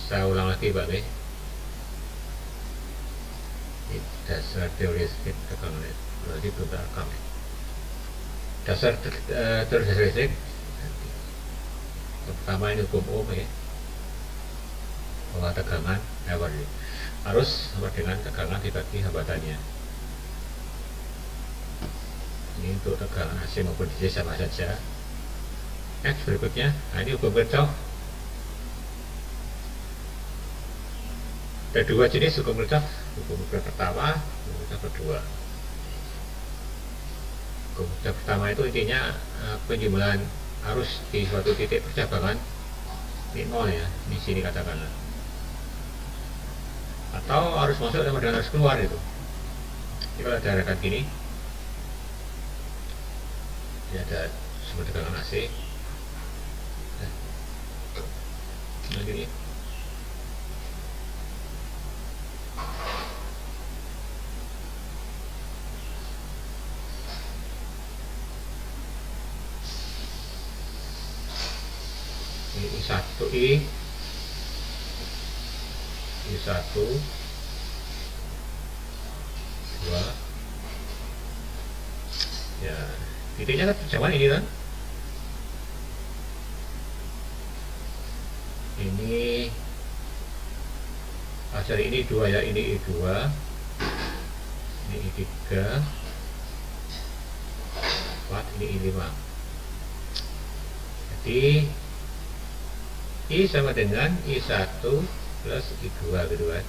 Saya ulang lagi Pak B. Dasar teori listrik tegangan berarti belum terekam ya. Dasar teori listrik pertama ini hukum Ohm ya, bahwa tegangan arus sama dengan tegangan dibagi hambatannya. Ini untuk tegangan AC maupun DC sama saja. Next berikutnya, nah ini hukum Kirchhoff. Ada dua jenis hukum Kirchhoff, hukum pertama, hukum kedua. Hukum pertama itu intinya penjumlahan arus di suatu titik percabangan ini nol ya, di sini katakanlah. Atau arus masuk sama dengan arus keluar itu. Jadi kalau ada rekan gini, ini ada sumber tegangan AC. Nah gini. Ini I1 2 ya, titiknya kan percabangan ini kan. Ini sorry, ini 2 ya, ini I2, ini I3, 4, ini I5. Jadi I sama dengan I1 plus I2 gitu kan.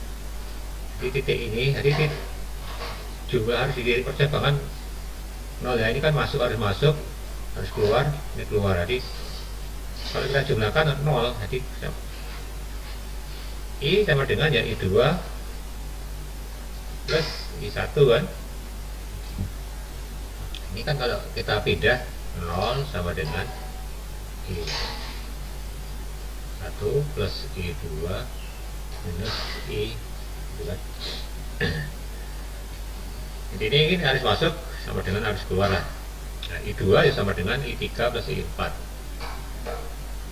Di titik ini, jadi jumlah harus di titik percabangan 0 ya, ini kan masuk, harus masuk, harus keluar, ini keluar. Jadi kalau kita jumlahkan 0, jadi I sama dengan ya I2 plus I1 kan. Ini kan kalau kita pindah 0 sama dengan I1 plus I2 minus I kan. Jadi ini harus masuk sama dengan harus keluar lah. Nah, I2 ya sama dengan I3 plus I4,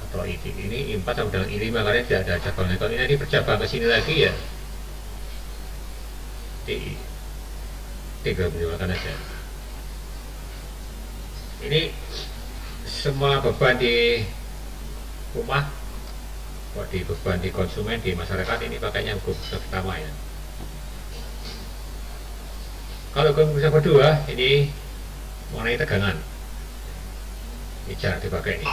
atau ini I4 sama dengan I5 karena tidak ada cabang. Kalau ini bercabang ke sini lagi ya tinggal menjumlahkan aja. Ini semua beban di rumah, di beban di konsumen, di masyarakat, ini pakainya hukum pertama ya. Kalau hukum kedua ini mengenai tegangan, ini cara dipakai ini.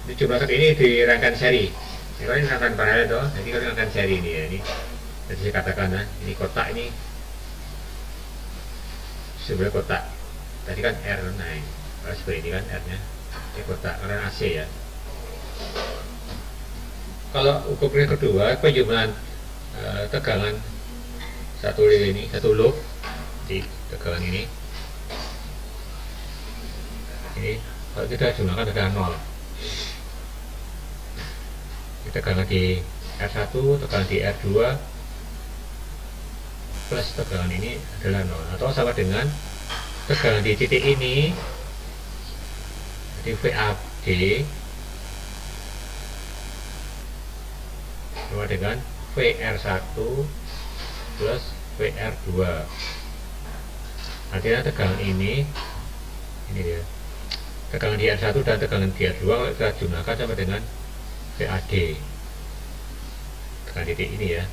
Ini jumlah ini di rangkaian seri. Kalau ini rangkaian paralel toh, jadi kalau rangkaian seri ini ya, ini jadi saya katakan ya, ini kotak ini sebelah kotak. Tadi kan R, nah ini kalau sebelah ini kan R nya, ini kotak karena AC ya. Kalau ukuran kedua, penjumlahan tegangan satu loop di tegangan ini kalau kita jumlahkan tegangan 0, tegangan di R1, tegangan di R2 plus tegangan ini adalah 0, atau sama dengan tegangan di titik ini, jadi VAD sama dengan VR1 plus VR2. Artinya tegangan ini dia, tegangan di R1 dan tegangan di R2 kalau kita jumlahkan sama dengan VAD, tegangan titik ini ya,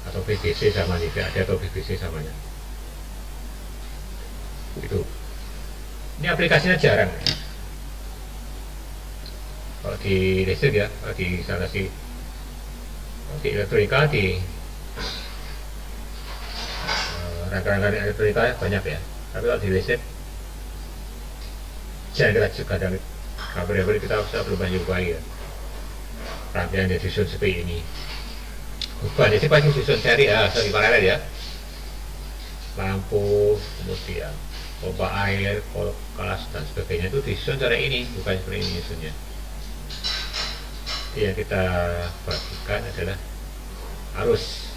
atau VBC sama nih, VAD atau VBC samanya itu. Ini aplikasinya jarang kalau di listrik ya, kalau di instalasi di elektronika, di rangkaian elektronika banyak ya, tapi kalau di listrik jarang kita juga, dan kabel kita belum mencobai ya rangkaian yang disusun seperti ini. Bukan ini pasti susun seri ya, seri paralel ya, lampu, kemudian pompa air, kelas dan sebagainya itu disusun cara ini, bukan seperti ini susunnya. Yang kita bagikan adalah arus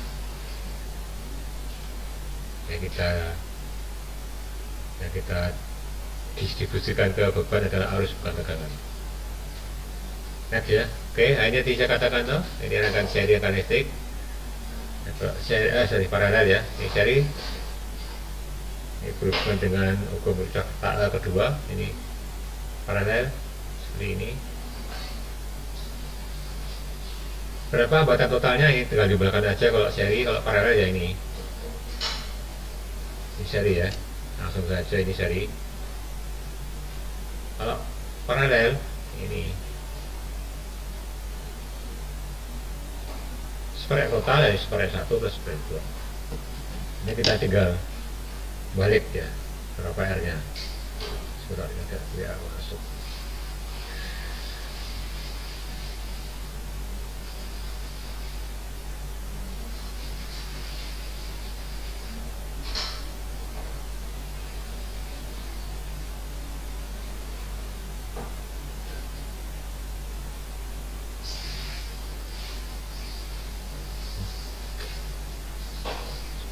yang kita distribusikan ke beban adalah arus, bukan tegangan. next ya. Oke, nah ini tadi saya katakan tuh, ini akan seri karakteristik, seri paralel ya. Ini seri, ini berhubungan dengan hukum kedua, ini paralel seperti ini. Berapa hambatan totalnya ini tinggal dibelakang aja. Kalau seri, kalau paralel ya ini seri ya, langsung saja ini seri. Kalau paralel ini spread total ya, spread 1 plus spread 2. Ini kita tinggal balik ya berapa R nya, suratnya tidak masuk.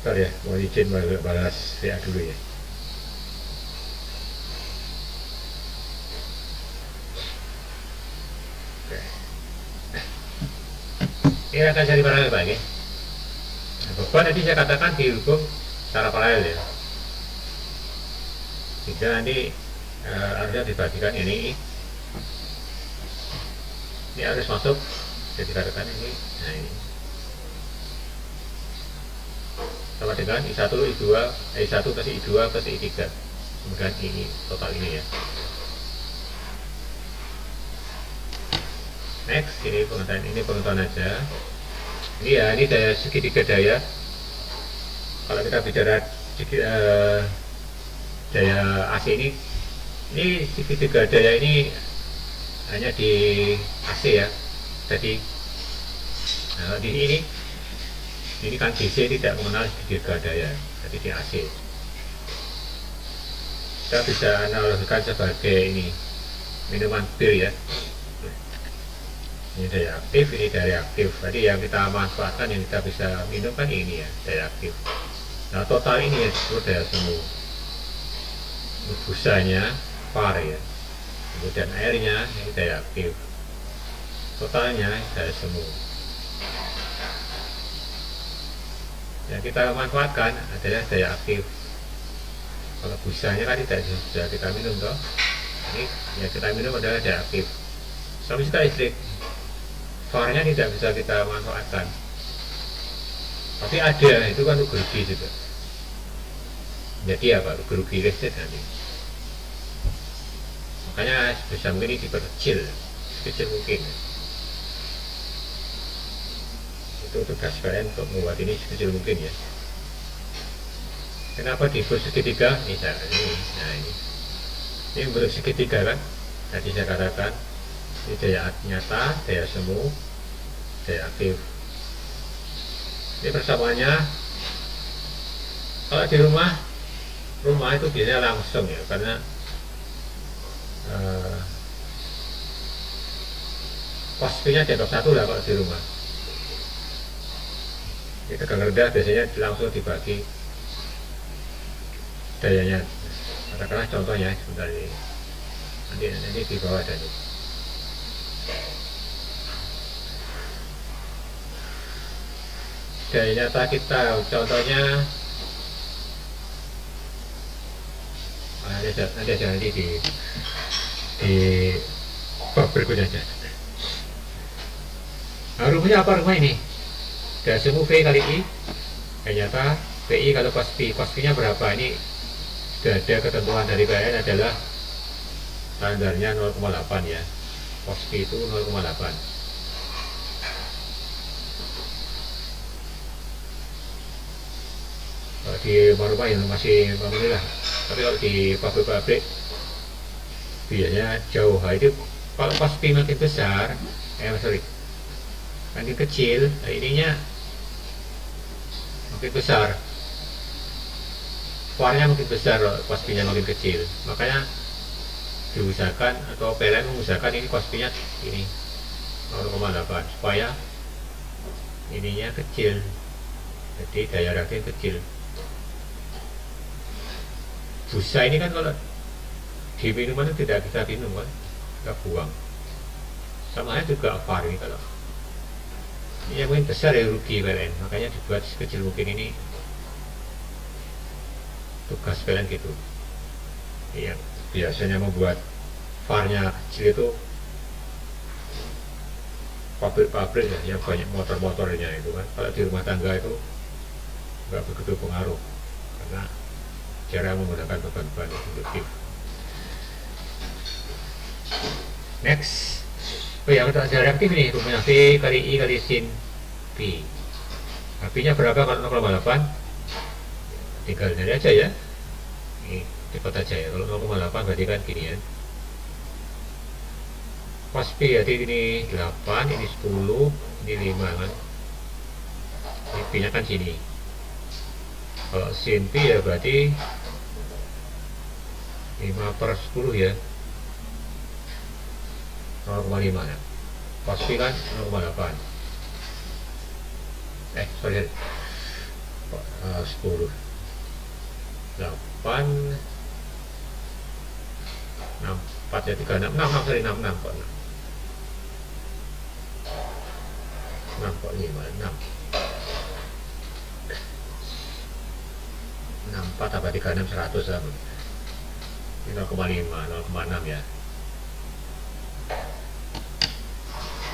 Bentar ya, mau izin balas WA dulu ya. Oke. Ini akan jadi paralel Pak ya. Beban tadi saya katakan dihukum secara paralel ya. Jika nanti harusnya dibagikan ini harus masuk, jadi katakan ini, nah ini sama dengan I1, I2, I1 plus I2 plus I3, kemudian ini total ini ya. Next, ini pengetahuan aja. Ini ya, ini daya segitiga daya. Kalau kita bicara daya AC ini segitiga daya ini hanya di AC ya. Jadi di ini kan DC tidak mengenal segitiga daya, jadi di AC. Kita bisa analogikan sebagai ini minuman bir ya. Ini daya aktif, ini daya reaktif. Jadi yang kita manfaatkan, yang kita bisa minum kan ini ya, daya aktif. Nah total ini ya disebut daya semu. Busanya par ya, kemudian airnya ini daya aktif. Totalnya daya semu. Yang kita manfaatkan adalah daya aktif. Kalau busanya kan tidak bisa kita minum toh. Ini yang kita minum adalah daya aktif. Sama juga listrik, farnya tidak bisa kita manfaatkan. Tapi ada, itu kan rugi juga. Jadi apa? Rugi listrik nanti. Makanya sebisa mungkin ini diperkecil, sekecil mungkin. Itu tugas kalian untuk membuat ini sekecil mungkin ya. Kenapa dibuat segitiga? Misalnya ini, nah ini bentuk segitiga kan. Tadi saya katakan ini daya nyata, daya semu, daya aktif. Ini persamaannya kalau di rumah itu biasanya langsung ya, karena posisinya dianggap satu lah kalau di rumah. Ini tegang rendah biasanya langsung dibagi dayanya. Katakanlah contohnya sebentar ini, nanti di bawah ada nih. Daya nyata kita contohnya nanti di bab berikutnya aja. Nah, rumusnya apa rumah ini? Daya semu V kali I, daya nyata PI kalau cos P nya berapa? Ini sudah ada ketentuan dari PLN adalah standarnya 0,8 ya. Cos P itu 0,8. Kalau di rumah yang masih bangun lah. Tapi kalau di pabrik-pabrik biasanya jauh. Itu kalau cos P makin besar, makin kecil, ininya makin besar, farnya makin besar, cos-nya makin kecil. Makanya diusahakan atau PLN mengusahakan ini cos-nya ini 0,8 supaya ininya kecil, jadi daya reaktif kecil. Busa ini kan kalau di minuman itu tidak bisa minum kan, kita buang. sama halnya juga VAR ini, kalau ini yang mungkin besar ya rugi PLN, makanya dibuat sekecil mungkin. Ini tugas PLN gitu yang biasanya membuat VAR-nya kecil itu pabrik-pabrik ya, yang banyak motor-motornya itu kan. Kalau di rumah tangga itu nggak begitu pengaruh karena cara menggunakan beban-beban induktif. Next, yang kita ada reaktif nih, rumusnya V kali I kali sin P. P nya berapa kalau 0,8? Tinggal dari aja ya, ini cepat aja ya. Kalau 0,8 berarti kan gini ya, pas P jadi ini 8, ini 10, ini 5 kan, ini P nya kan sini. Kalau sin P ya berarti 5/10 ya, 0,5 ya. Pas P kan 0,8, sorry, 10, 8, 6, 4 ya, 3, 6, 6, sorry, 6 kok 6 kok 5, 6, 4 tambah 3, 6, 100 sama. Ini 0,5, 0,6 ya.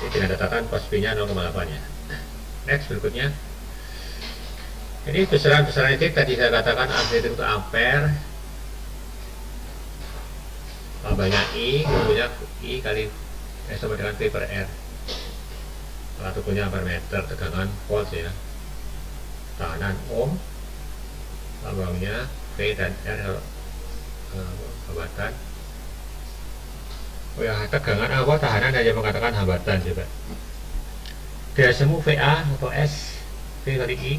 Ini dengan catatan pas P nya 0,8 ya. Next, berikutnya ini besaran-besaran listrik tadi saya katakan amplitude untuk ampere, tambahnya I, rumusnya I kali sama dengan P per R. Alat ukurnya ampere meter, tegangan volt ya, tekanan ohm, lambangnya V dan R hambatan. Oh ya, tegangan apa tahanan aja mengatakan hambatan juga. Daya semu VA atau S V kali I,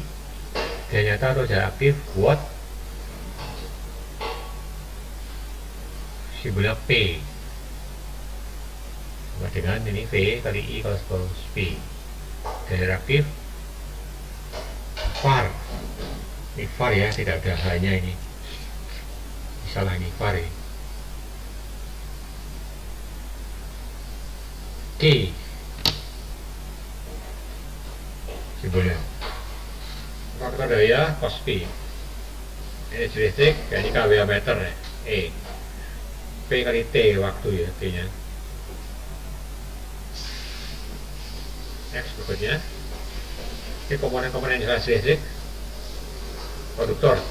daya nyata atau daya aktif watt, simbolnya P sama dengan ini V kali I kalau P. Daya reaktif VAR, ini VAR ya, tidak ada hanya ini, salah ini VAR ya. K simbolnya faktor daya cos P. Energi listrik ini kWh meter ya, E. P kali T waktu ya, T nya. Next, berikutnya ini komponen-komponen instalasi listrik. Konduktor,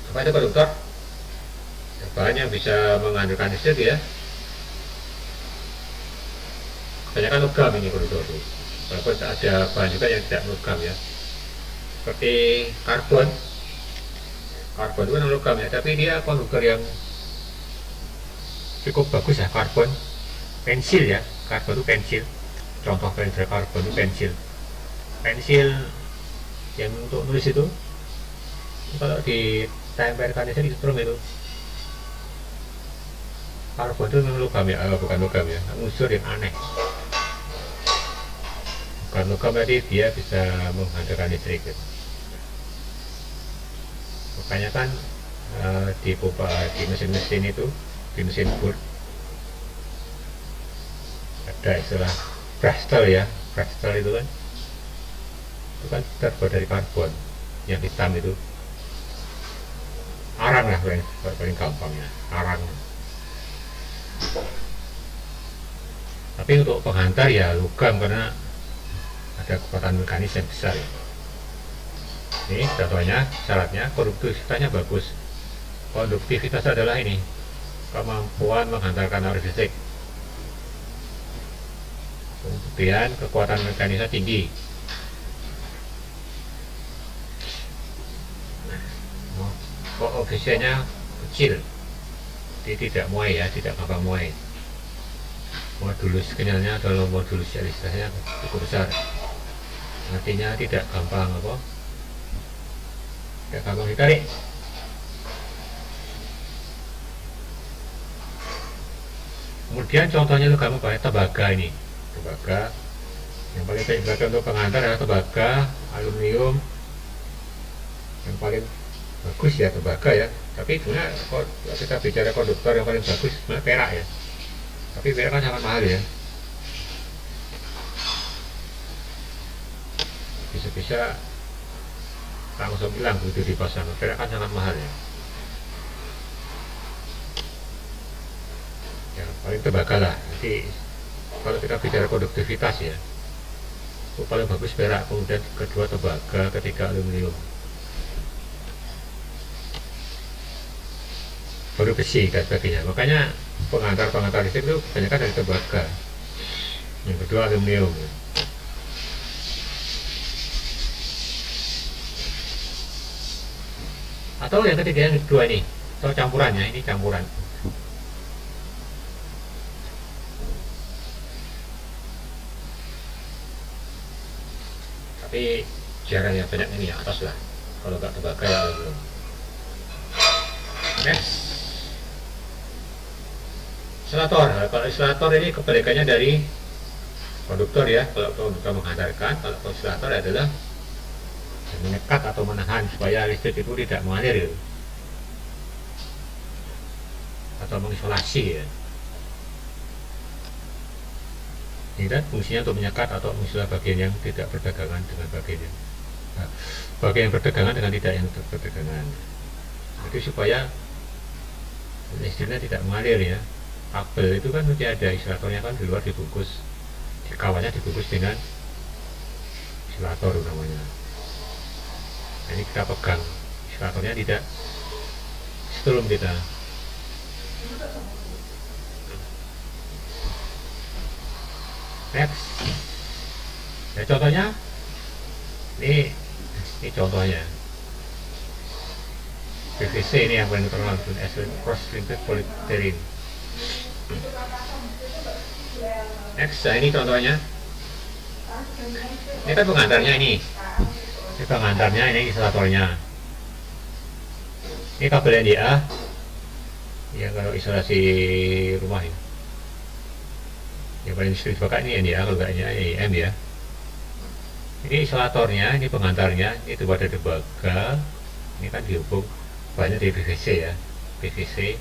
apa itu konduktor? Bahan yang bisa mengandalkan listrik ya, kebanyakan logam ini konduktor itu, walaupun ada bahan juga yang tidak logam ya, seperti karbon. Karbon itu kan logam ya, tapi dia konduktor yang cukup bagus ya. Karbon pensil ya, karbon itu pensil, contoh dari karbon itu pensil yang untuk nulis itu, kalau ditempelkan aja di strum itu, karbon itu memang logam ya, bukan logam ya, unsur yang aneh. Bukan logam, berarti dia bisa menghasilkan listrik gitu. Makanya kan di mesin-mesin itu, di mesin bor ada istilah brastel ya. Brastel itu kan terbuat dari karbon yang hitam itu, arang lah paling gampangnya, arang. Tapi untuk penghantar ya logam karena ada kekuatan mekanis yang besar ya. Ini contohnya, syaratnya konduktivitasnya bagus. Konduktivitas adalah ini, kemampuan menghantarkan arus listrik. Kemudian kekuatan mekanisnya tinggi. Koefisiennya kecil, jadi tidak muai ya, tidak gampang muai. Modulus kenyalnya atau modulus realisasinya cukup besar, artinya tidak gampang tidak gampang ditarik. Kemudian contohnya itu kamu pakai tembaga ini, tembaga yang paling baik untuk penghantar adalah tembaga aluminium, yang paling bagus ya tembaga ya. Tapi sebenarnya kalau kita bicara konduktor yang paling bagus sebenarnya perak ya. Tapi perak kan sangat mahal ya. Bisa-bisa langsung bilang begitu dipasang, perak kan sangat mahal ya. Ya paling tembaga lah. Nanti kalau kita bicara produktivitas ya, itu paling bagus perak, kemudian kedua tembaga, ketiga aluminium, baru besi dan sebagainya. Makanya pengantar listrik itu kebanyakan dari tembaga, yang kedua aluminium. Atau yang ketiga, yang kedua ini, atau campurannya, ini campuran. Tapi jarang yang banyak ini yang atas lah, kalau nggak tembaga ya aluminium. Next, isolator. Kalau isolator ini kebalikannya dari konduktor ya. Kalau konduktor menghantarkan, kalau isolator adalah menyekat atau menahan supaya listrik itu tidak mengalir gitu, atau mengisolasi ya. Ini kan fungsinya untuk menyekat atau mengisolasi bagian yang tidak berdagangan dengan bagian yang berdagangan dengan tidak yang berdagangan. Jadi supaya listriknya tidak mengalir ya. Kabel itu kan nanti ada isolatornya kan, di luar dibungkus, di kawatnya dibungkus dengan isolator namanya. Ini kita pegang, isolatornya tidak setrum kita. Next, ya contohnya ini contohnya PVC ini yang paling terkenal, cross linked polyethylene. Next, nah ini contohnya, ini kan pengantarnya ini pengantarnya, ini isolatornya, ini kabel NDA ya kalau isolasi rumah ya. Yang paling sering dipakai ini NDA, kalau enggak ini EM ya. Ini isolatornya, ini pengantarnya, itu pada tembaga, ini kan dihubung banyak di PVC ya, PVC.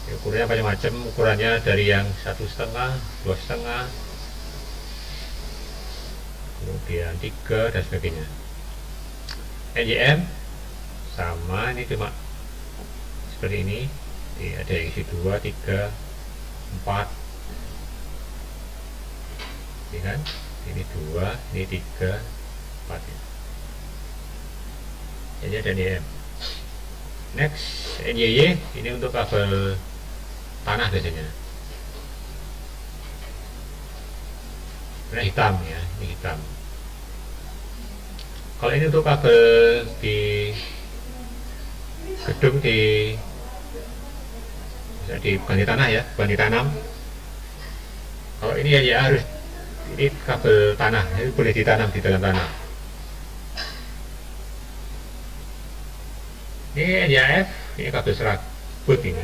Ya, ukurannya macam-macam, ukurannya dari yang 1,5, 2,5, kemudian 3 dan sebagainya. NJM sama, ini cuma seperti ini. Ada yang isi 2, 3, 4 ini kan, ini 2, ini 3, 4 ya. Jadi ada NJM. Next, NYY ini untuk kabel tanah biasanya. Ini hitam ya, ini hitam. Kalau ini untuk kabel di gedung, di ganti tanah ya, ganti tanam. Kalau ini ya harus, ini kabel tanah, ini boleh ditanam di dalam tanah. Ini NYF, ini kabel serabut ini.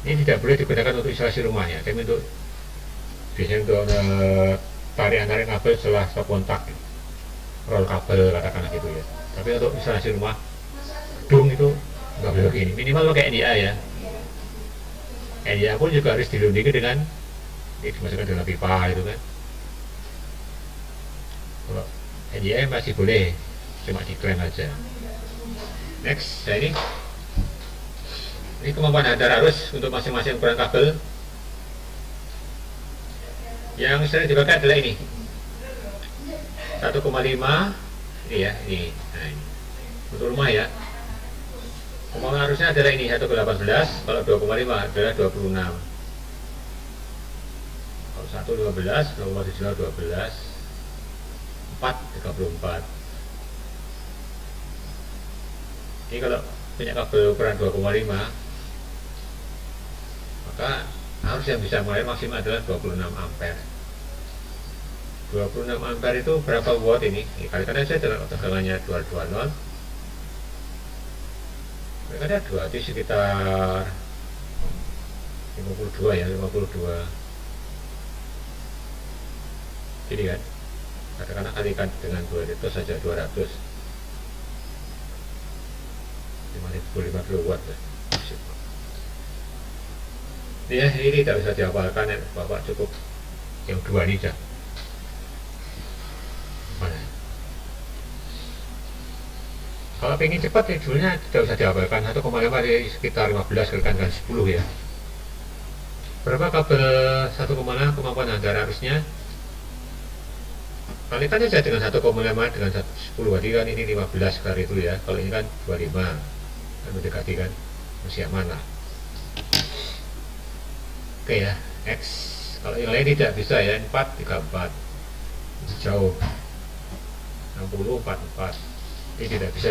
Ini tidak boleh digunakan untuk isolasi rumah ya, tapi untuk biasanya untuk tarian-tarian kabel setelah stop kontak, roll kabel katakanlah gitu ya. Tapi untuk isolasi rumah, gedung itu nggak boleh begini, minimal pakai NDA ya. NDA pun juga harus dilindungi dengan ini, dimasukkan dalam pipa itu kan. Kalau NDA masih boleh, cuma diklaim aja. Next, nah ini kemampuan hadar arus untuk masing-masing ukuran kabel. Yang sering dipakai adalah ini 1,5 ini ya, ini. Nah, ini untuk rumah ya. Kemampuan arusnya adalah ini 1,18, kalau 2,5 adalah 26. Kalau 1,15, 0,7 12, 4 34. Ini kalau punya kabel ukuran 2,5, maka arus yang bisa mengalir maksimal adalah 26 ampere. 26 ampere itu berapa watt ini? Kalikan saja dengan tegangannya 220. Mereka ada 2, itu sekitar 52 ya, 52. Jadi kan, katakanlah kalikan dengan 2 itu saja 200. 5.000 25 kW ya. Ini tidak bisa dihafalkan ya Bapak, cukup yang dua ini aja. Mana? Kalau pengen cepat ya judulnya tidak usah dihafalkan, 1,5 di sekitar 15 kali dengan 10 ya. Berapa kabel 1,5 kemampuan antara arusnya? Kalikan saja dengan 1,5 dengan 10, berarti kan ini 15 kali itu ya. Kalau ini kan 25, kan mendekati kan, masih aman lah. Oke ya, X. Kalau yang lain tidak bisa ya, 4, 34 jauh, 60, 44. Ini tidak bisa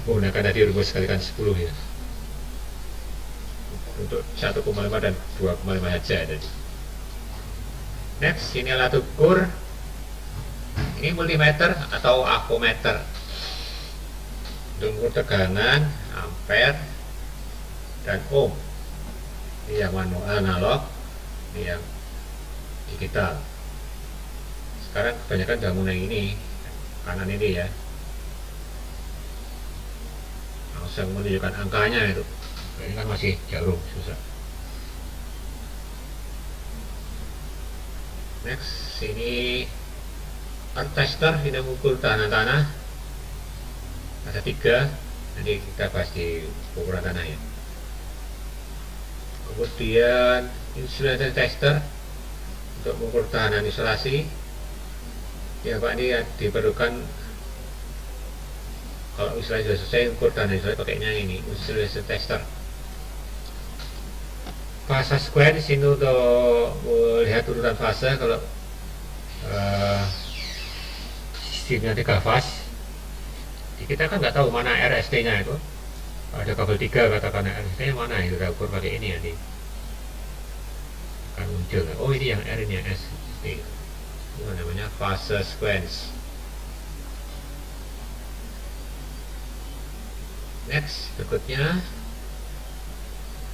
menggunakan tadi rumus kalikan 10 ya. Untuk 1,5 dan 2,5 saja tadi. Next, ini alat ukur. Ini multimeter atau avometer untuk mengukur tegangan, ampere, dan ohm. Ini yang manual, analog, ini yang digital. Sekarang kebanyakan sudah mulai ini kanan ini ya, langsung menunjukkan angkanya itu. Ini kan masih jauh, susah. Next, ini earth tester, ini mengukur tahanan tanah. Ada 3, nanti kita bahas di ukuran tanah ya. Kemudian insulation tester untuk mengukur tahanan isolasi ya Pak. Ini ya, diperlukan kalau isolasi sudah selesai, ukur tahanan isolasi pakainya ini insulation tester. Fase square di sini untuk melihat urutan fase. Kalau sistemnya 3 fase, kita kan nggak tahu mana RST nya itu. Ada kabel 3, katakan RST nya mana, itu kita ukur pakai ini nanti akan muncul. Oh ini yang R, ini yang S, itu namanya fase sequence. Next, berikutnya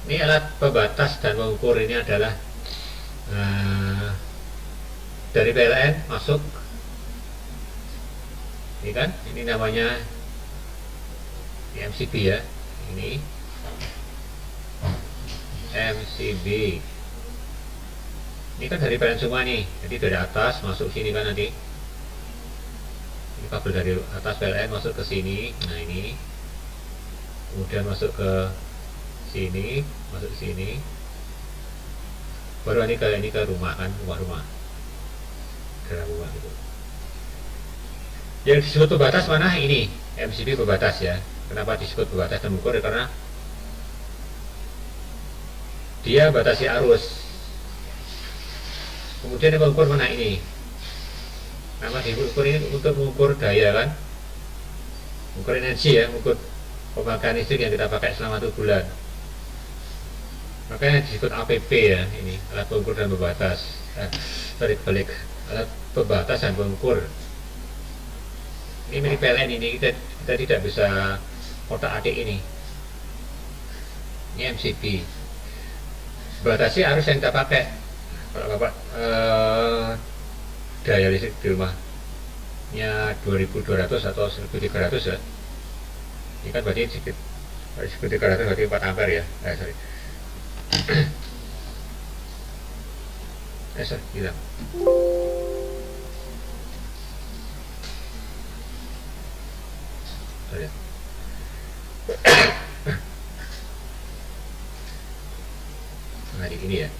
ini alat pembatas dan pengukur. Ini adalah dari PLN masuk, ini kan, ini namanya MCB ya, ini MCB. Ini kan dari PLN semua nih, jadi dari atas masuk sini kan nanti. Ini kabel dari atas PLN masuk ke sini, nah ini, kemudian masuk ke sini, masuk ke sini, baru ini ke rumah kan, rumah ke rumah gitu. Yang disebut pembatas mana? Ini MCB pembatas ya. Kenapa disebut pembatas dan mengukur? Karena dia batasi arus. Kemudian yang mengukur mana? Ini nama diukur ini untuk mengukur daya kan, mengukur energi ya, mengukur pemakaian listrik yang kita pakai selama 1 bulan. Makanya disebut APP ya, ini alat pengukur dan pembatas. Balik alat pembatas dan pengukur. Ini milik PLN, ini kita tidak bisa otak-atik ini. Ini MCB. Batasi arus yang kita pakai. Kalau Bapak daya listrik di rumahnya 2200 atau 1300 ya. Ini kan berarti sedikit 1300 berarti 4 ampere ya. Sorry. Hilang. Sorry. Nah di ini ya.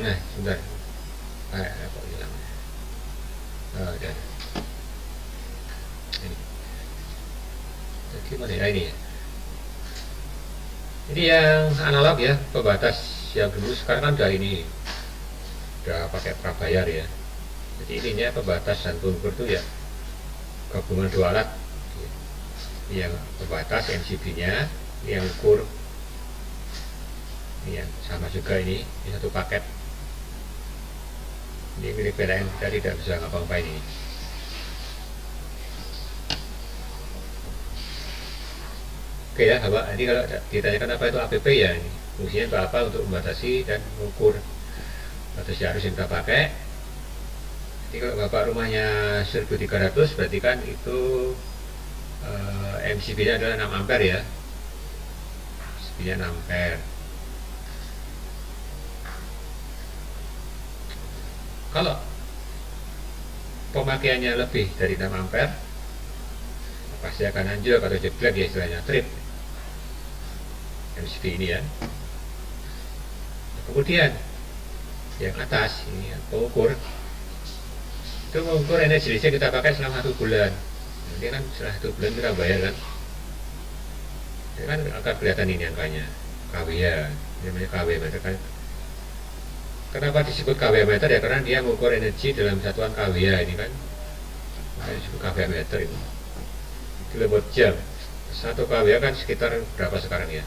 Nah sebentar. Kok hilang? Oh, udah. Ini. Jadi mana ya ini ya? Ini yang analog ya, pembatas yang dulu. Sekarang kan udah ini, udah pakai prabayar ya. Jadi ininya pembatas dan pengukur itu ya gabungan 2 alat. Ini yang pembatas MCB nya, ini yang ukur, ini yang sama juga, ini satu paket. Ini milik PLN, kita tidak bisa ngapa-ngapain ini. Oke ya Bapak, nanti kalau ditanyakan apa itu APP ya, ini fungsinya untuk apa? Untuk membatasi dan mengukur batas arus yang kita pakai. Jadi kalau bapak rumahnya 1300 berarti kan itu MCB nya adalah 6 ampere ya, MCB nya 6 ampere. Kalau pemakaiannya lebih dari 6 ampere pasti akan anjlok atau jeblok ya, istilahnya trip MCB ini ya. Kemudian yang atas ini pengukur, itu mengukur energi listrik kita pakai selama 1 bulan. Nanti kan setelah 1 bulan kita bayar kan, ini kan akan kelihatan ini angkanya kWh, namanya kW meter kan. Kenapa disebut kWh meter ya, karena dia mengukur energi dalam satuan kWh ini kan, makanya disebut kWh meter itu. Kilowatt jam 1 kWh kan sekitar berapa sekarang ya,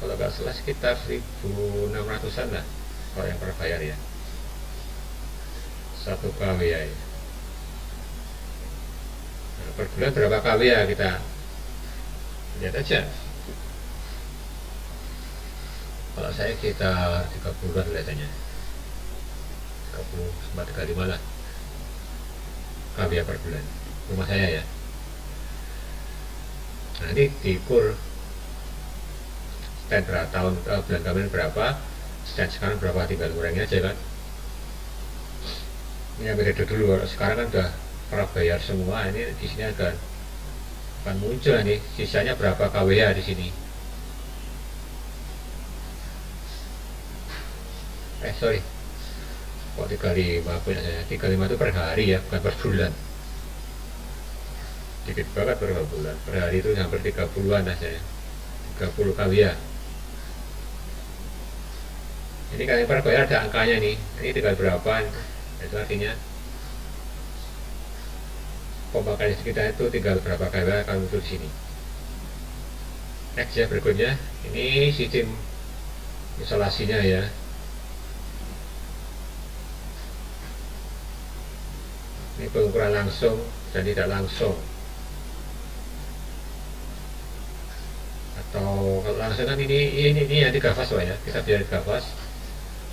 kalau nggak salah sekitar 1600an lah kalau yang per bayar ya, 1 kWh ya. Nah, per bulan berapa kWh kita lihat aja. Kalau saya sekitar 30-an kelihatannya, 30 sampai 35 lah kWh per bulan rumah saya ya. Nanti diukur stand berapa tahun, bulan kemarin berapa, stand sekarang berapa, tinggal kurangnya aja kan. Ini ambil itu dulu. Kalau sekarang kan udah prabayar semua, ini di sini akan muncul nih sisanya berapa kWh di sini. Sorry, kok 35 punya saya, 35 itu per hari ya, bukan per bulan. Dikit banget per bulan, per hari itu hampir 30-an lah saya, 30 kWh. Ini kalian per bayar ada angkanya nih, ini tinggal berapa, itu artinya pemakaian kita itu tinggal berapa kWh kalau untuk di sini. Next ya, berikutnya ini sistem isolasinya ya. Ini pengukuran langsung dan tidak langsung. Atau kalau langsung kan ini yang 3 fase Pak ya, kita biar 3 fase.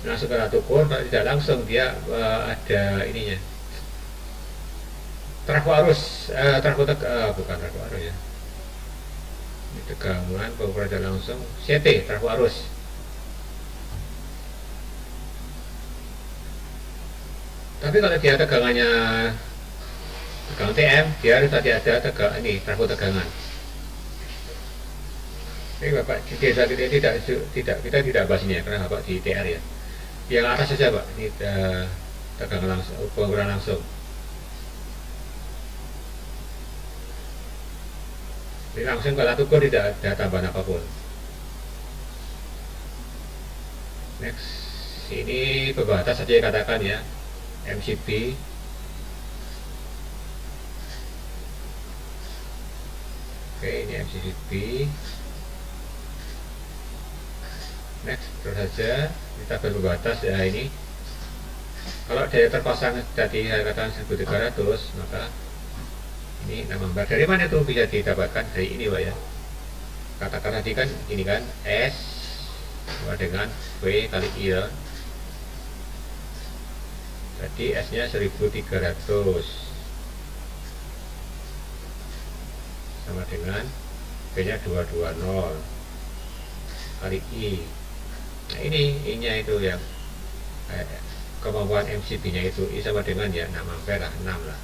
Langsung kita ukur, kalau tidak langsung dia ada ininya. Trafo arus, bukan trafo arus ya. Ini tegangan pengukuran tidak langsung, CT trafo arus. Tapi kalau dia tegangannya tegangan TM, dia harus tadi ada ini trafo tegangan. Ini Bapak di desa kita kita tidak bahas ini ya, karena Bapak di TR ya. Yang atas saja Pak, ini tegangan langsung, pengukuran langsung. Ini langsung kalau ukur tidak ada tambahan apapun. Next, ini pembatas saja katakan ya. MCB oke, ini MCB. Next, terus saja kita berbatas ya. Ini kalau daya terpasang tadi katakan 1300, maka ini 6 ampere. Dari mana itu bisa didapatkan? Dari ini Pak ya, katakan tadi kan ini kan S dengan V kali I ya. Jadi S nya 1300 sama dengan V nya 220 kali I. Nah ini I nya itu yang kemampuan MCB nya itu I sama dengan ya 6 ampere lah, 6 lah.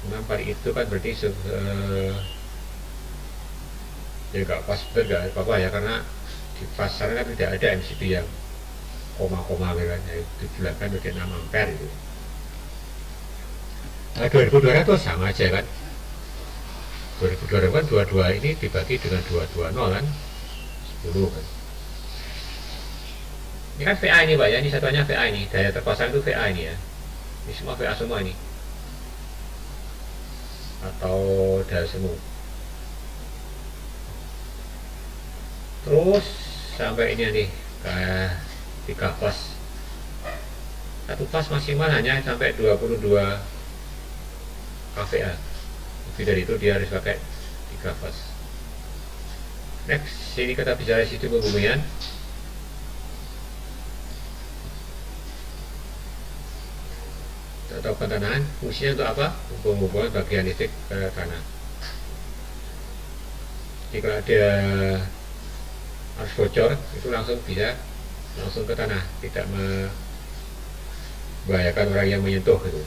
6 kali itu kan berarti ya gak pas, betul gak apa-apa ya, karena di pasaran kan tidak ada MCB yang koma-koma kan, dibulatkan menjadi 6 ampere itu. Nah, 2200 sama aja kan, 2200 kan 22 ini dibagi dengan 220 kan 10 kan. Ini kan VA ini Pak ya, ini satuannya VA ini, daya terpasang itu VA ini ya, ini semua VA semua ini, atau daya semu. Terus sampai ini nih kayak 3 fase, 1 fase maksimal hanya sampai 22 kVA, lebih dari itu dia harus pakai 3 fase. Next, sini kita bicara sistem pembumian. Atau pentanahan, fungsinya untuk apa? Penghubungan bagian listrik ke tanah. Jadi kalau ada arus bocor, itu langsung bisa langsung ke tanah, tidak membahayakan orang yang menyentuh gitu.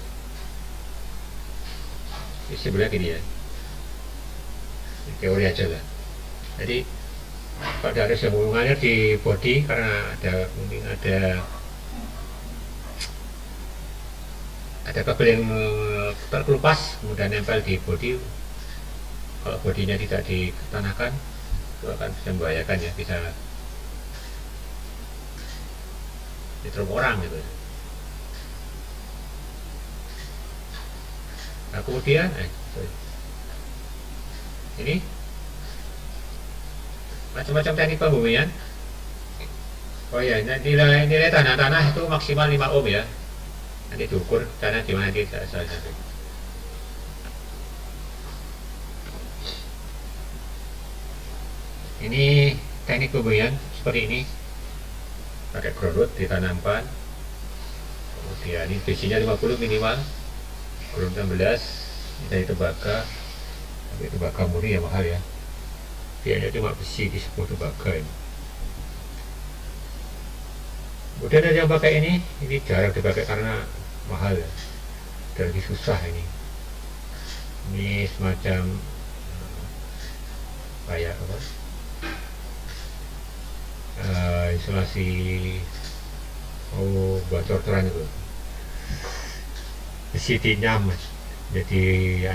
Ini sebenarnya gini ya, ini teori aja lah. Jadi pada arus yang mengalir di bodi karena mungkin ada kabel yang terkelupas kemudian nempel di bodi. Kalau bodinya tidak ditanahkan, itu akan bisa membahayakan ya, bisa ditrum orang gitu. Nah kemudian ini macam-macam teknik pembumian. Oh ya, nilai tanah itu maksimal 5 ohm ya. Nanti diukur tanah di mana nanti saya ini teknik pembumian seperti ini, pakai ground root ditanamkan, kemudian ini besinya 50 minimal, ground 16 dari tembaga, tapi tembaga murni ya mahal ya, biayanya cuma besi di 10 tembaga ini. Kemudian ada yang pakai ini jarang dipakai karena mahal ya, dan lebih susah ini. Ini semacam kayak apa? Isolasi bocor-bocoran itu, besi dinyam, jadi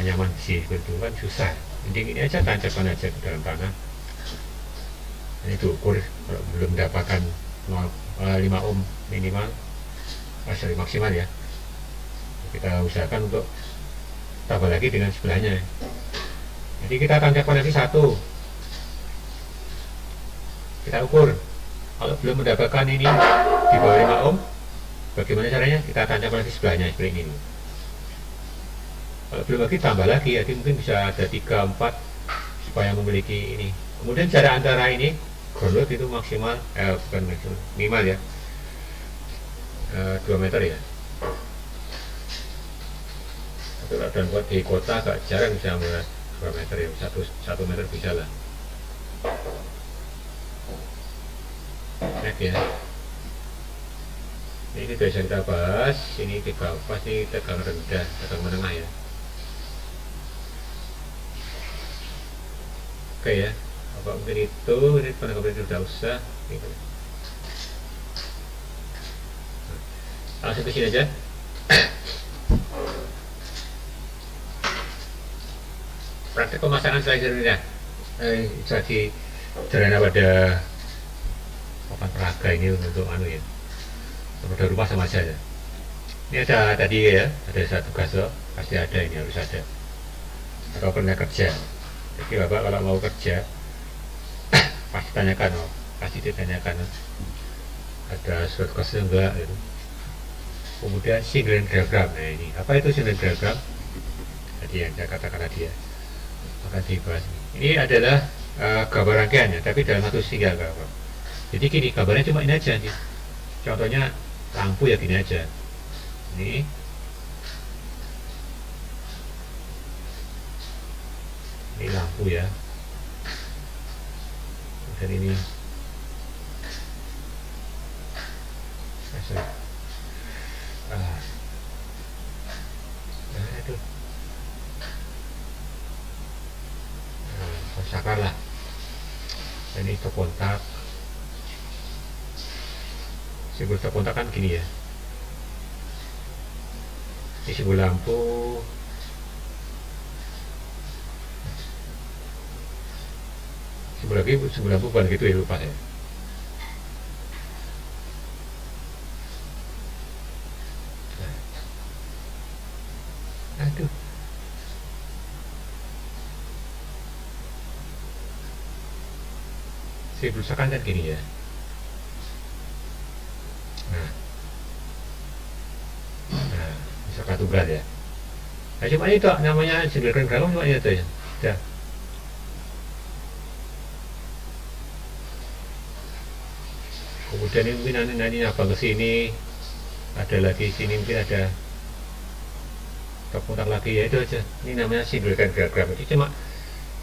anyaman besi itu kan susah. Mending ini aja, tancapkan aja ke dalam tanah. Ini diukur, kalau belum mendapatkan 5 ohm minimal, sorry maksimal ya, kita usahakan untuk tambah lagi dengan sebelahnya. Jadi kita tancapkan lagi satu, kita ukur. Kalau belum mendapatkan ini di bawah 5 ohm, bagaimana caranya? Kita tancapkan lagi sebelahnya seperti ini. Kalau belum lagi tambah lagi, jadi mungkin bisa ada 3-4 supaya memiliki ini. Kemudian jarak antara ini ground root itu maksimal, bukan maksimal, minimal ya, 2 meter ya. Tapi dan buat di kota agak jarang bisa 2 meter ya, 1 meter bisa lah. Next ya, ini biasa kita bahas, ini kita pasti tegang rendah, tegang menengah ya. Oke ya, apa mungkin itu, ini penanggapan sudah usah gitu. Langsung ke sini aja. Praktek pemasangan selanjutnya jadi sederhana pada papan peraga ini untuk ya, pada rumah sama aja ya. Ini ada tadi ya, ada satu gasok, pasti ada, ini harus ada, atau pernah kerja. Jadi bapak kalau mau kerja pasti tanyakan, pasti ditanyakan ada surat tugasnya enggak gitu. Kemudian sinkron diagram. Nah ini apa itu sinkron diagram? Tadi yang saya katakan tadi ya, akan dibahas. Ini adalah gambar rangkaiannya, tapi dalam satu single gambar. Jadi gini, gambarnya cuma ini aja nih. Contohnya lampu ya gini aja. Ini lampu ya. Dan ini itu sakar lah. Ini stop kontak. Simbol stop kontak kan gini ya. Ini simbol lampu. Simbol lampu bukan gitu ya, lupa ya. Aduh. Simbol sakar kan gini ya. Misalkan tunggal ya. Nah, cuma itu namanya sinkron diagram, cuma itu ya. Udah. kemudian ini mungkin nanti nyabang ke sini, ada lagi sini mungkin ada terputar lagi, ya itu aja. Ini namanya single line diagram. Itu cuma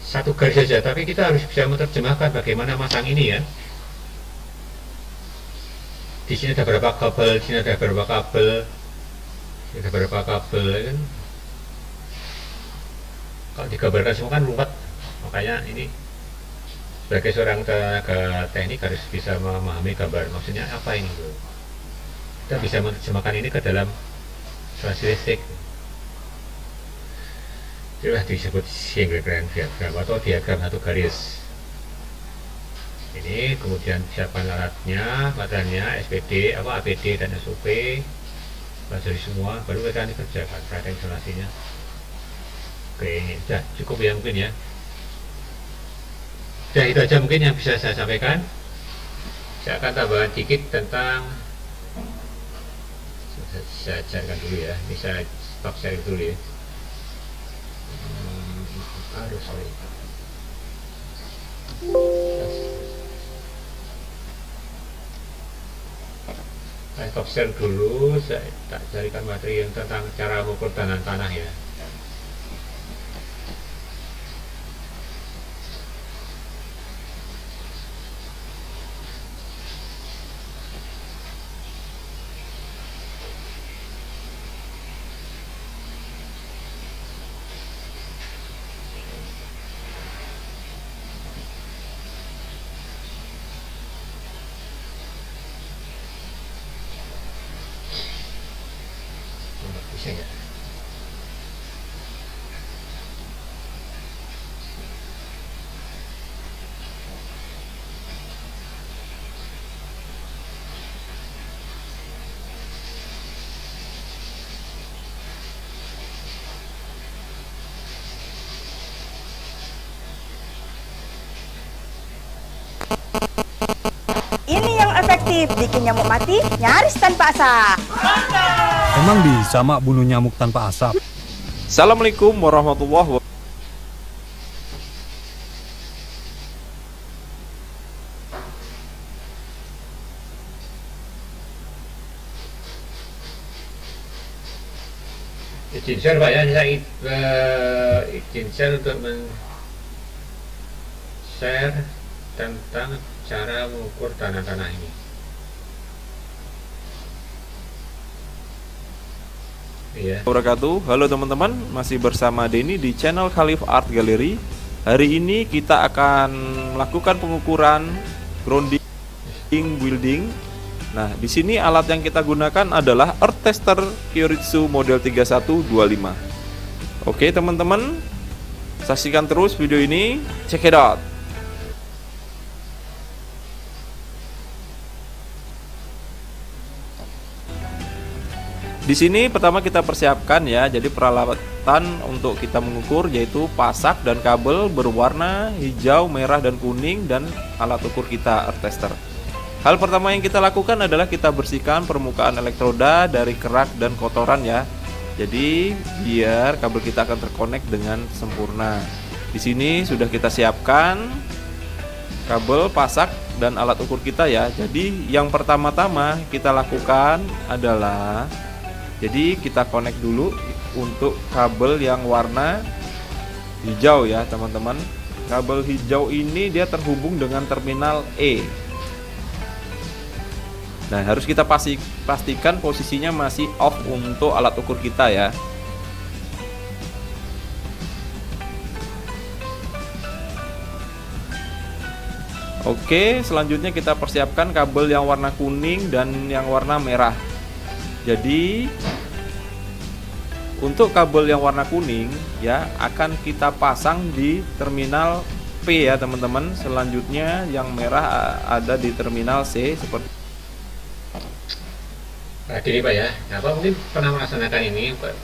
satu garis saja, tapi kita harus bisa menerjemahkan bagaimana masang ini ya. Di sini ada berapa kabel, di sini ada berapa kabel, ini ada berapa kabel ya kan. Kalau digambarkan semua kan rumit, makanya ini sebagai seorang tenaga teknik harus bisa memahami gambar maksudnya apa ini. Kita bisa menerjemahkan ini ke dalam listrik. Itulah disebut single line diagram atau diagram satu garis. Ini kemudian siapkan alatnya, materialnya, SPD, APD dan SOP, pelajari semua, baru kita kerjakan praktek instalasinya. Oke, ini sudah cukup ya mungkin ya. Sudah itu aja mungkin yang bisa saya sampaikan. Saya akan tambahkan dikit tentang, saya ajarkan dulu ya. Ini saya stop sharing dulu ya. Aduh, sorry. Saya stop share dulu. Saya tak carikan materi yang tentang cara mengukur tanah ya. Bisa nggak? Ini yang efektif, bikin nyamuk mati nyaris tanpa asap. Emang bisa mak bunuh nyamuk tanpa asap? Assalamualaikum warahmatullahi wabarakatuh. Izin share Pak ya, saya izin share untuk men-share tentang cara mengukur tanah-tanah ini. Iya. Wabarakatuh. Halo teman-teman, masih bersama Denny di channel Khalif Art Gallery. Hari ini kita akan melakukan pengukuran grounding building. Nah, di sini alat yang kita gunakan adalah Earth Tester Kyoritsu model 3125. Oke teman-teman, saksikan terus video ini. Check it out. Di sini pertama kita persiapkan ya, jadi peralatan untuk kita mengukur yaitu pasak dan kabel berwarna hijau, merah, dan kuning, dan alat ukur kita Earth Tester. Hal pertama yang kita lakukan adalah kita bersihkan permukaan elektroda dari kerak dan kotoran ya. Jadi biar kabel kita akan terkonek dengan sempurna. Di sini sudah kita siapkan kabel, pasak, dan alat ukur kita ya. Jadi yang pertama-tama kita lakukan adalah, jadi kita connect dulu untuk kabel yang warna hijau ya teman-teman. Kabel hijau ini dia terhubung dengan terminal E. Nah, harus kita pastikan posisinya masih off untuk alat ukur kita ya. Oke, selanjutnya kita persiapkan kabel yang warna kuning dan yang warna merah. Jadi untuk kabel yang warna kuning ya akan kita pasang di terminal P ya teman-teman. Selanjutnya yang merah ada di terminal C seperti. Nah, gini Pak ya, Pak mungkin pernah melaksanakan ini Pak.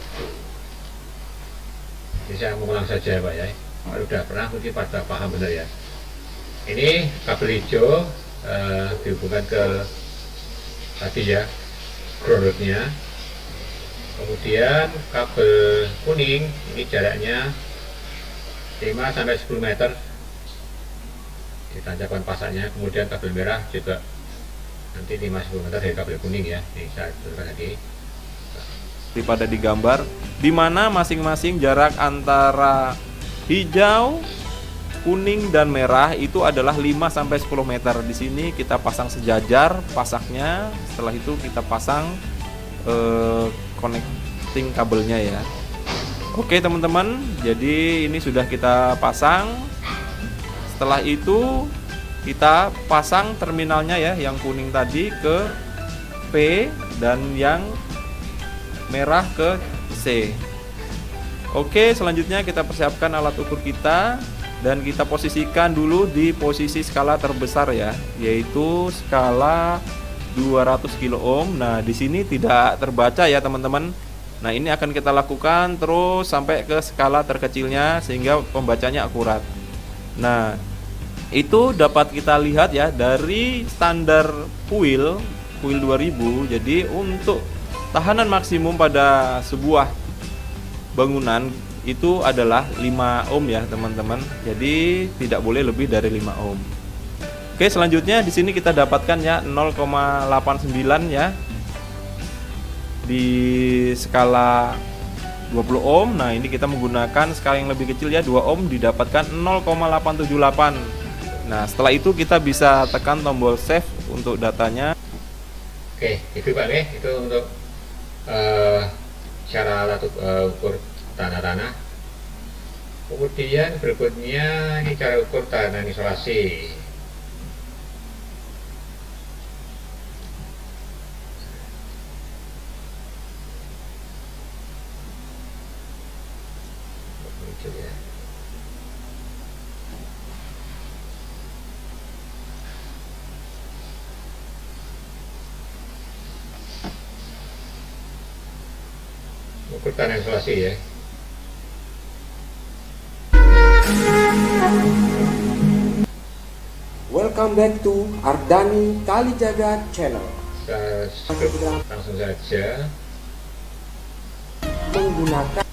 Jadi saya mengulang saja Pak ya. Kalau sudah pernah mungkin pada paham benar ya. Ini kabel hijau dihubungkan ke tadi ya, groundnya. Kemudian kabel kuning ini jaraknya 5-10 meter, ditancapkan pasaknya. Kemudian kabel merah juga nanti 5-10 meter dari kabel kuning ya, ini saya tunjukkan tadi. Daripada digambar, di mana masing-masing jarak antara hijau, kuning dan merah itu adalah 5-10 meter. Di sini kita pasang sejajar pasaknya. Setelah itu kita pasang connecting kabelnya ya. Oke teman-teman, jadi ini sudah kita pasang. Setelah itu kita pasang terminalnya ya, yang kuning tadi ke P dan yang merah ke C. Oke, selanjutnya kita persiapkan alat ukur kita dan kita posisikan dulu di posisi skala terbesar ya, yaitu skala 200 kilo ohm. Nah, di sini tidak terbaca ya teman-teman. Nah, ini akan kita lakukan terus sampai ke skala terkecilnya sehingga pembacanya akurat. Nah, itu dapat kita lihat ya dari standar kuil 2000. Jadi untuk tahanan maksimum pada sebuah bangunan itu adalah 5 ohm ya teman-teman. Jadi tidak boleh lebih dari 5 ohm. Oke, selanjutnya di sini kita dapatkan ya 0,89 ya di skala 20 ohm. Nah, ini kita menggunakan skala yang lebih kecil ya, 2 ohm didapatkan 0,878. Nah, setelah itu kita bisa tekan tombol save untuk datanya. Oke, itu Pak ya, itu untuk cara alat ukur tanah-tanah. Kemudian berikutnya ini cara ukur tahanan isolasi. Muncul ya. Ukur tahanan isolasi ya. Welcome back to Ardani Kalijaga Channel. Langsung saja Menggunakan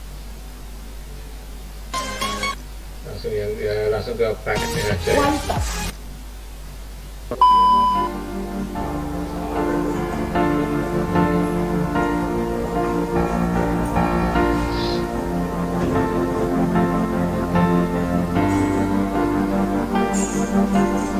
langsung ke prakteknya saja. kualitas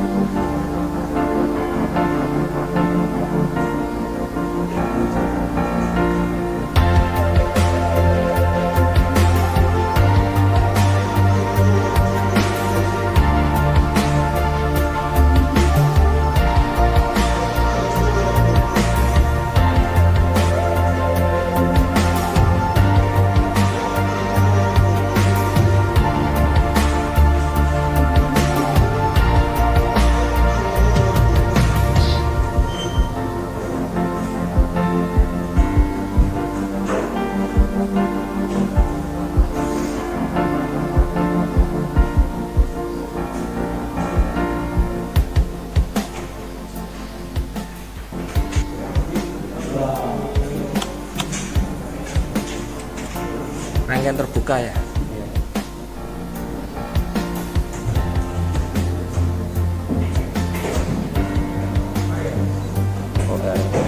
rangkaian terbuka ya.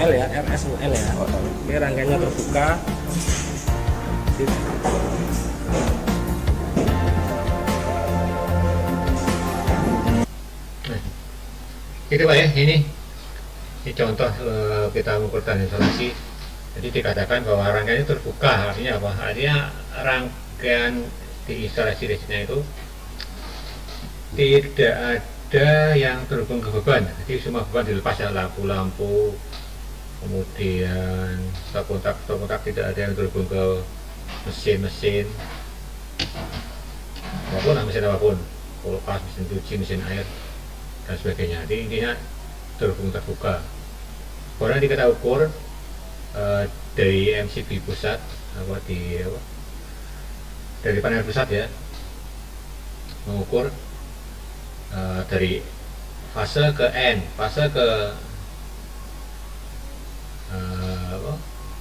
L ya, RSUL ya. Ini rangkaiannya terbuka. Itu Pak ya, ini contoh kita mengukur tahanan isolasi. Jadi dikatakan bahwa rangkaian itu terbuka, artinya apa? Artinya rangkaian diisolasi di sini itu tidak ada yang terhubung ke beban. Jadi semua beban dilepas ya, lampu-lampu, kemudian stop-kontak tidak ada yang terhubung ke mesin-mesin apapun, mesin apapun, kulkas, mesin cuci, mesin air dan sebagainya. Jadi intinya terhubung terbuka. Kemudian kita ukur dari MCB pusat dari panel pusat ya, mengukur dari fase ke N, fase ke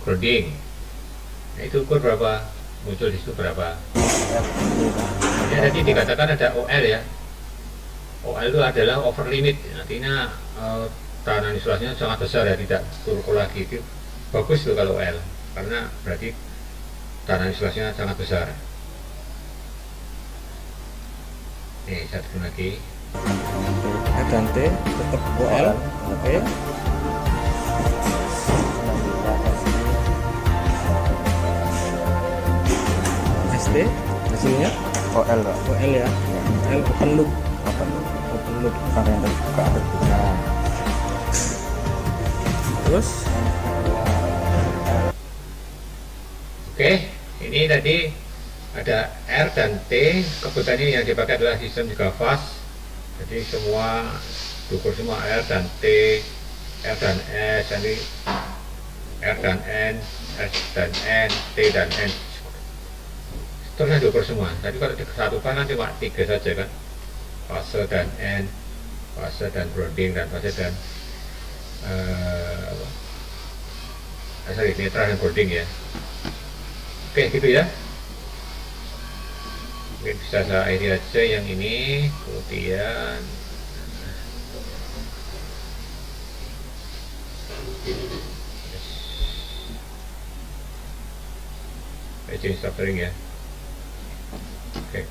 grounding. Nah, itu ukur berapa, muncul di situ berapa ya. Tadi dikatakan ada OL ya. OL itu adalah over limit, artinya tahanan isolasinya sangat besar ya, tidak turko lagi. Itu bagus tuh kalau L, karena berarti tahanan isolasinya sangat besar. Nih satu lagi. R dan T tetap OL. Oke. ST hasilnya OL Pak. OL ya. L open loop. Open loop. Sampai yang terbuka terbuka. Terus Oke, ini tadi ada R dan T. Kebetulan ini yang dipakai adalah sistem juga fast. Jadi semua diukur semua R dan T, R dan S, ini R dan N, S dan N, T dan N. Seterusnya diukur semua. Tadi kalau disatukan kan cuma 3 saja kan, fase dan N, fase dan bonding, dan fase dan netral dan bonding ya. Oke gitu ya, mungkin bisa saya akhiri aja yang ini. Kemudian change structuring ya. Oke.